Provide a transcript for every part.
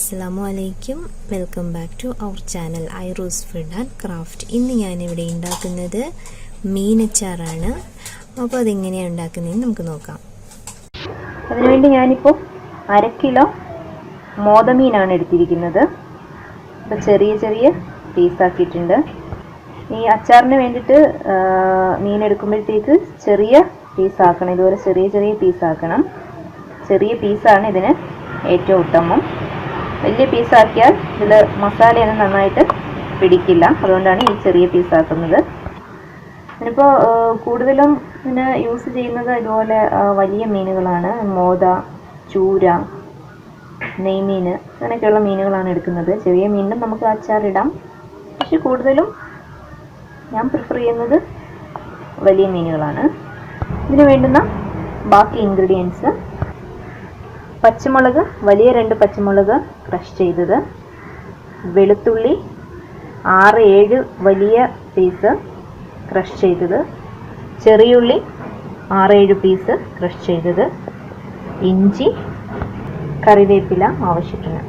Assalamualaikum. Welcome back to our channel Iros Food and Craft. ഇന്ന് ഞാൻ ഇവിടെ ഉണ്ടാക്കുന്നത് മീൻ അച്ചാറാണ്. അപ്പോൾ അതെങ്ങനെയാണ് ഉണ്ടാക്കുന്നതെന്ന് നമുക്ക് നോക്കാം. അതിനുവേണ്ടി ഞാനിപ്പോൾ 1/2 കിലോ മോദമീനാണ് എടുത്തിരിക്കുന്നത്. അപ്പോൾ ചെറിയ ചെറിയ പീസാക്കിയിട്ടുണ്ട്. ഈ അച്ചാറിന് വേണ്ടിയിട്ട് മീൻ എടുക്കുമ്പോഴത്തേക്ക് ചെറിയ പീസാക്കണം. ഇതുപോലെ ചെറിയ ചെറിയ പീസാക്കണം. ചെറിയ പീസാണ് ഇതിന് ഏറ്റവും ഉത്തമം. വലിയ പീസാക്കിയാൽ ഇതിൽ മസാലയൊന്നും നന്നായിട്ട് പിടിക്കില്ല. അതുകൊണ്ടാണ് ഈ ചെറിയ പീസാക്കുന്നത്. ഇതിനിപ്പോൾ കൂടുതലും ഇതിന് യൂസ് ചെയ്യുന്നത് ഇതുപോലെ വലിയ മീനുകളാണ്. മോദ, ചൂര, നെയ്മീൻ അങ്ങനെയൊക്കെയുള്ള മീനുകളാണ് എടുക്കുന്നത്. ചെറിയ മീനിനും നമുക്ക് അച്ചാറിടാം. പക്ഷെ കൂടുതലും ഞാൻ പ്രിഫർ ചെയ്യുന്നത് വലിയ മീനുകളാണ്. ഇതിന് വേണ്ടുന്ന ബാക്കി ഇൻഗ്രീഡിയൻസ്: പച്ചമുളക്, വലിയ 2 പച്ചമുളക് ക്രഷ് ചെയ്തത്, വെളുത്തുള്ളി 6-7 വലിയ പീസ് ക്രഷ് ചെയ്തത്, ചെറിയുള്ളി 6-7 പീസ് ക്രഷ് ചെയ്തത്, ഇഞ്ചി, കറിവേപ്പില ആവശ്യത്തിന്,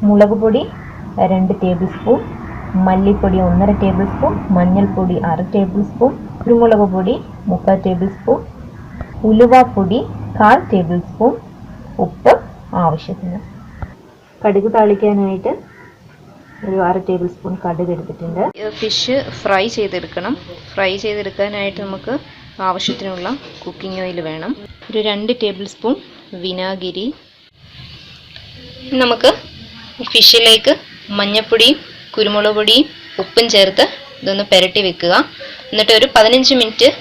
മുളക് പൊടി 2 ടേബിൾ സ്പൂൺ, മല്ലിപ്പൊടി 1.5 ടേബിൾ സ്പൂൺ, മഞ്ഞൾപ്പൊടി 1/2 ടേബിൾ സ്പൂൺ, കുരുമുളക് പൊടി 3/4 ടേബിൾ സ്പൂൺ, ഉലുവാപ്പൊടി 1/4 ടേബിൾ സ്പൂൺ, ഉപ്പ് ആവശ്യത്തിന്. കടുക് താളിക്കാനായിട്ട് ഒരു 1/2 ടേബിൾ സ്പൂൺ കടുക് എടുത്തിട്ടുണ്ട്. ഫിഷ് ഫ്രൈ ചെയ്തെടുക്കണം. ഫ്രൈ ചെയ്തെടുക്കാനായിട്ട് നമുക്ക് ആവശ്യത്തിനുള്ള കുക്കിംഗ് ഓയിൽ വേണം. ഒരു 2 ടേബിൾ സ്പൂൺ വിനാഗിരി. നമുക്ക് ഫിഷിലേക്ക് മഞ്ഞൾപ്പൊടിയും കുരുമുളക് പൊടിയും ഉപ്പും ചേർത്ത് ഇതൊന്ന് പുരട്ടി വെക്കുക. എന്നിട്ട് ഒരു 15 മിനിറ്റ്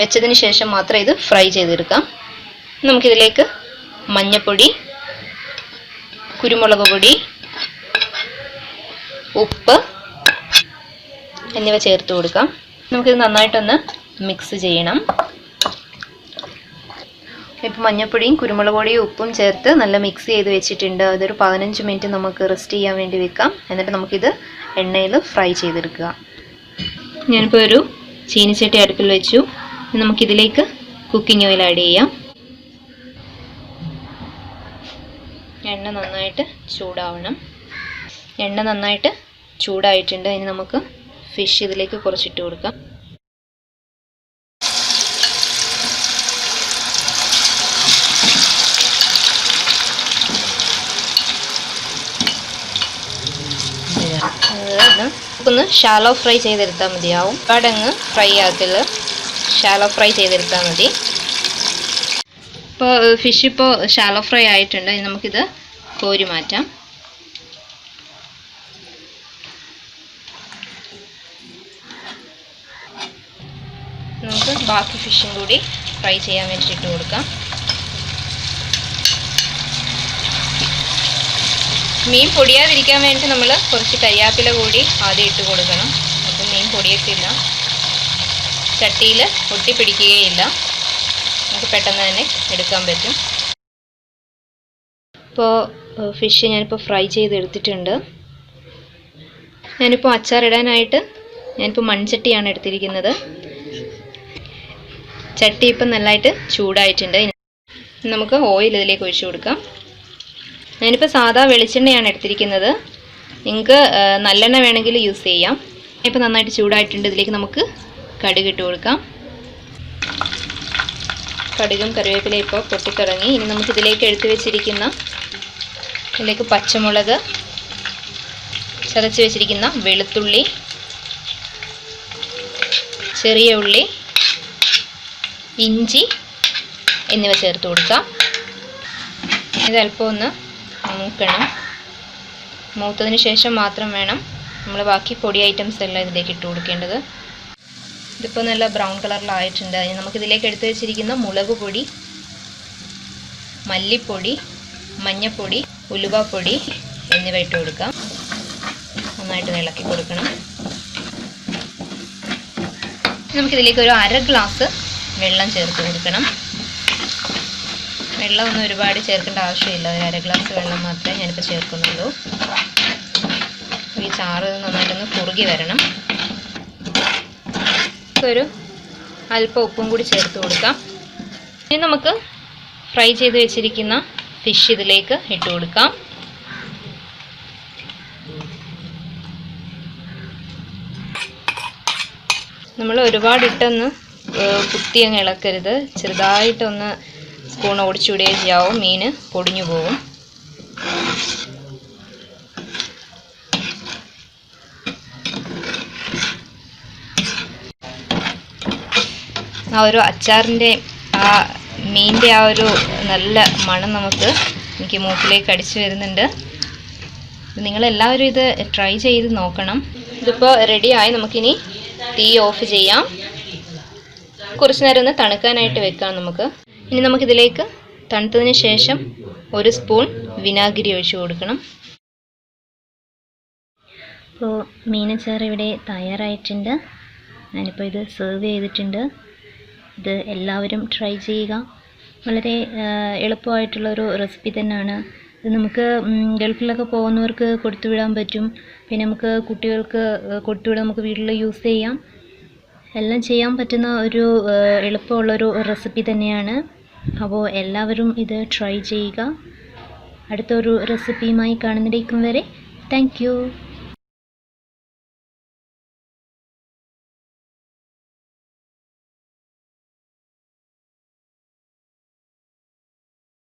വെച്ചതിന് ശേഷം മാത്രം ഇത് ഫ്രൈ ചെയ്തെടുക്കാം. നമുക്കിതിലേക്ക് മഞ്ഞൾപ്പൊടി, കുരുമുളക് പൊടി, ഉപ്പ് എന്നിവ ചേർത്ത് കൊടുക്കാം. നമുക്കിത് നന്നായിട്ടൊന്ന് മിക്സ് ചെയ്യണം. ഇപ്പം മഞ്ഞൾപ്പൊടിയും കുരുമുളക് പൊടിയും ഉപ്പും ചേർത്ത് നല്ല മിക്സ് ചെയ്ത് വെച്ചിട്ടുണ്ട്. അതൊരു 15 മിനിറ്റ് നമുക്ക് റെസ്റ്റ് ചെയ്യാൻ വേണ്ടി വെക്കാം. എന്നിട്ട് നമുക്കിത് എണ്ണയിൽ ഫ്രൈ ചെയ്തെടുക്കുക. ഞാനിപ്പോൾ ഒരു ചീനിച്ചട്ടി അടുപ്പിൽ വെച്ചു. നമുക്കിതിലേക്ക് കുക്കിംഗ് ഓയിൽ ആഡ് ചെയ്യാം. എണ്ണ നന്നായിട്ട് ചൂടാവണം. എണ്ണ നന്നായിട്ട് ചൂടായിട്ടുണ്ട്. ഇനി നമുക്ക് ഫിഷ് ഇതിലേക്ക് കുറച്ചിട്ട് കൊടുക്കാം. ഒന്ന് ഷാലോ ഫ്രൈ ചെയ്തെടുത്താൽ മതിയാവും. ഒരുപാടങ്ങ് ഫ്രൈ ആക്കല്, ഷാലോ ഫ്രൈ ചെയ്തെടുത്താൽ മതി. ഇപ്പോൾ ഫിഷ് ഇപ്പോൾ ഷാലോ ഫ്രൈ ആയിട്ടുണ്ട്. ഇനി നമുക്കിത് കോരി മാറ്റാം. നമുക്ക് ബാക്കി ഫിഷും കൂടി ഫ്രൈ ചെയ്യാൻ വേണ്ടിയിട്ട് ഇട്ട് കൊടുക്കാം. മീൻ പൊടിയാതിരിക്കാൻ വേണ്ടി നമ്മൾ കുറച്ച് കരിയാപ്പില കൂടി ആദ്യം ഇട്ട് കൊടുക്കണം. അപ്പം മീൻ പൊടിയത്തില്ല, ചട്ടിയിൽ ഒട്ടിപ്പിടിക്കുകയില്ല, നമുക്ക് പെട്ടെന്ന് തന്നെ എടുക്കാൻ പറ്റും. ഇപ്പോൾ ഫിഷ് ഞാനിപ്പോൾ ഫ്രൈ ചെയ്തെടുത്തിട്ടുണ്ട്. ഞാനിപ്പോൾ അച്ചാറിടാനായിട്ട് ഞാനിപ്പോൾ മൺചട്ടിയാണ് എടുത്തിരിക്കുന്നത്. ചട്ടി ഇപ്പം നല്ലതായിട്ട് ചൂടായിട്ടുണ്ട്. നമുക്ക് ഓയിൽ ഇതിലേക്ക് ഒഴിച്ചു കൊടുക്കാം. ഞാനിപ്പോൾ സാധാ വെളിച്ചെണ്ണയാണ് എടുത്തിരിക്കുന്നത്. നിങ്ങൾക്ക് നല്ലെണ്ണ വേണമെങ്കിൽ യൂസ് ചെയ്യാം. ഇപ്പോൾ നന്നായിട്ട് ചൂടായിട്ടുണ്ട്. ഇതിലേക്ക് നമുക്ക് കടുക് ഇട്ട് കൊടുക്കാം. കടുകും കറിവേപ്പിലയും ഇപ്പോൾ പൊട്ടിത്തുടങ്ങി. ഇനി നമുക്കിതിലേക്ക് എടുത്തു വെച്ചിരിക്കുന്ന ഇതിലേക്ക് പച്ചമുളക്, ചതച്ച് വെച്ചിരിക്കുന്ന വെളുത്തുള്ളി, ചെറിയ ഉള്ളി, ഇഞ്ചി എന്നിവ ചേർത്ത് കൊടുക്കാം. ഇത് അല്പം ഒന്ന് മൂക്കണം. മൂത്തതിന് ശേഷം മാത്രം വേണം നമ്മൾ ബാക്കി പൊടി ഐറ്റംസ് എല്ലാം ഇതിലേക്ക് ഇട്ട് കൊടുക്കേണ്ടത്. ഇതിപ്പോൾ നല്ല ബ്രൗൺ കളറിലായിട്ടുണ്ട്. അതിന് നമുക്കിതിലേക്ക് എടുത്തു വെച്ചിരിക്കുന്ന മുളക് പൊടി, മല്ലിപ്പൊടി, മഞ്ഞൾപ്പൊടി, ഉലുവാപ്പൊടി എന്നിവ ഇട്ട് കൊടുക്കാം. നന്നായിട്ട് ഇളക്കി കൊടുക്കണം. നമുക്കിതിലേക്ക് ഒരു 1/2 ഗ്ലാസ് വെള്ളം ചേർത്ത് കൊടുക്കണം. വെള്ളമൊന്നും ഒരുപാട് ചേർക്കേണ്ട ആവശ്യമില്ല. ഒരു 1/2 ഗ്ലാസ് വെള്ളം മാത്രമേ ഞാനിപ്പോൾ ചേർക്കുന്നുള്ളൂ. ഈ ചാറ് നന്നായിട്ടൊന്ന് കുറുകി വരണം. ഒരു അല്പം ഉപ്പും കൂടി ചേർത്ത് കൊടുക്കാം. ഇനി നമുക്ക് ഫ്രൈ ചെയ്ത് വെച്ചിരിക്കുന്ന ഫിഷ് ഇതിലേക്ക് ഇട്ട് കൊടുക്കാം. നമ്മൾ ഒരുപാട് ഇട്ടൊന്ന് കുത്തി അങ്ങ് ഇളക്കരുത്. ചെറുതായിട്ടൊന്ന് സ്പൂൺ ഓടിച്ചുവിടുകയും ചെയ്യാവും, മീൻ പൊടിഞ്ഞു പോകും. ആ ഒരു അച്ചാറിൻ്റെ ആ മീനിൻ്റെ ആ ഒരു നല്ല മണം എനിക്ക് മൂക്കിലേക്ക് അടിച്ചു വരുന്നുണ്ട്. നിങ്ങളെല്ലാവരും ഇത് ട്രൈ ചെയ്ത് നോക്കണം. ഇതിപ്പോൾ റെഡിയായി. നമുക്കിനി തീ ഓഫ് ചെയ്യാം. കുറച്ച് നേരം ഒന്ന് തണുക്കാനായിട്ട് വെക്കാം നമുക്ക്. ഇനി നമുക്കിതിലേക്ക് തണുത്തതിന് ശേഷം 1 സ്പൂൺ വിനാഗിരി ഒഴിച്ച് കൊടുക്കണം. അപ്പോൾ മീനച്ചാർ ഇവിടെ തയ്യാറായിട്ടുണ്ട്. ഞാനിപ്പോൾ ഇത് സെർവ് ചെയ്തിട്ടുണ്ട്. ഇത് എല്ലാവരും ട്രൈ ചെയ്യുക. വളരെ എളുപ്പമായിട്ടുള്ളൊരു റെസിപ്പി തന്നെയാണ്. ഇത് നമുക്ക് ഗൾഫിലൊക്കെ പോകുന്നവർക്ക് കൊടുത്തുവിടാൻ പറ്റും. പിന്നെ നമുക്ക് കുട്ടികൾക്ക് കൊടുത്തുവിടാൻ നമുക്ക് വീട്ടിൽ യൂസ് ചെയ്യാം. എല്ലാം ചെയ്യാൻ പറ്റുന്ന ഒരു എളുപ്പമുള്ളൊരു റെസിപ്പി തന്നെയാണ്. അപ്പോൾ എല്ലാവരും ഇത് ട്രൈ ചെയ്യുക. അടുത്തൊരു റെസിപ്പിയുമായി കാണുന്നതിലേക്കും വരെ താങ്ക് യു.